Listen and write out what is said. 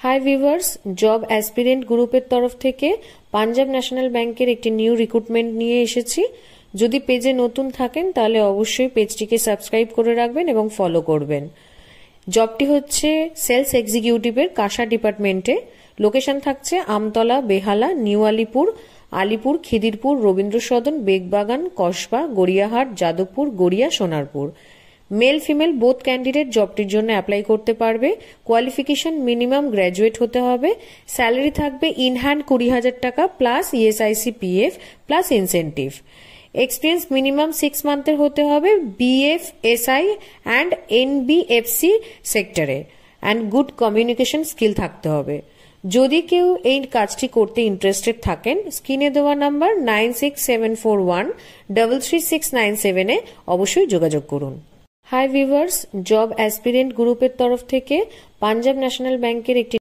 Hi viewers, job aspirant গ্রুপের তরফ থেকে পাঞ্জাব ন্যাশনাল ব্যাংকের একটি নিউ রিক্রুটমেন্ট নিয়ে এসেছি। যদি পেজে নতুন থাকেন তাহলে অবশ্যই পেজটিকে সাবস্ক্রাইব করে রাখবেন এবং ফলো করবেন। জবটি হচ্ছে সেলস এক্সিকিউটিভের কাঁসা ডিপার্টমেন্টে। লোকেশন থাকছে Amtala, Behala, new Alipore, Alipore, Khidirpur, Rabindra Sadan, Begbagan, Kasba, Gariahat, Jadavpur, Garia, Sonarpur. Male female both candidate জবটির জন্য অ্যাপ্লাই করতে পারবে। কোয়ালিফিকেশন মিনিমাম গ্র্যাজুয়েট হতে হবে। স্যালারি থাকবে ইন হ্যান্ড 20,000 টাকা plus ESIC PF plus incentive. Experience minimum 6 মান্থের হতে হবে বিএফএসআই অ্যান্ড এনবিএফসি সেক্টরে, অ্যান্ড গুড কমিউনিকেশন স্কিল থাকতে হবে। যদি কেউ এই কাজটি করতে ইন্টারেস্টেড থাকেন, স্ক্রিনে দেওয়া নাম্বার 9674133697 এ অবশ্যই যোগাযোগ করুন। হাই ভিউয়ার্স, জব অ্যাসপিরেন্ট গ্রুপের তরফ থেকে পাঞ্জাব ন্যাশনাল ব্যাংকের একটি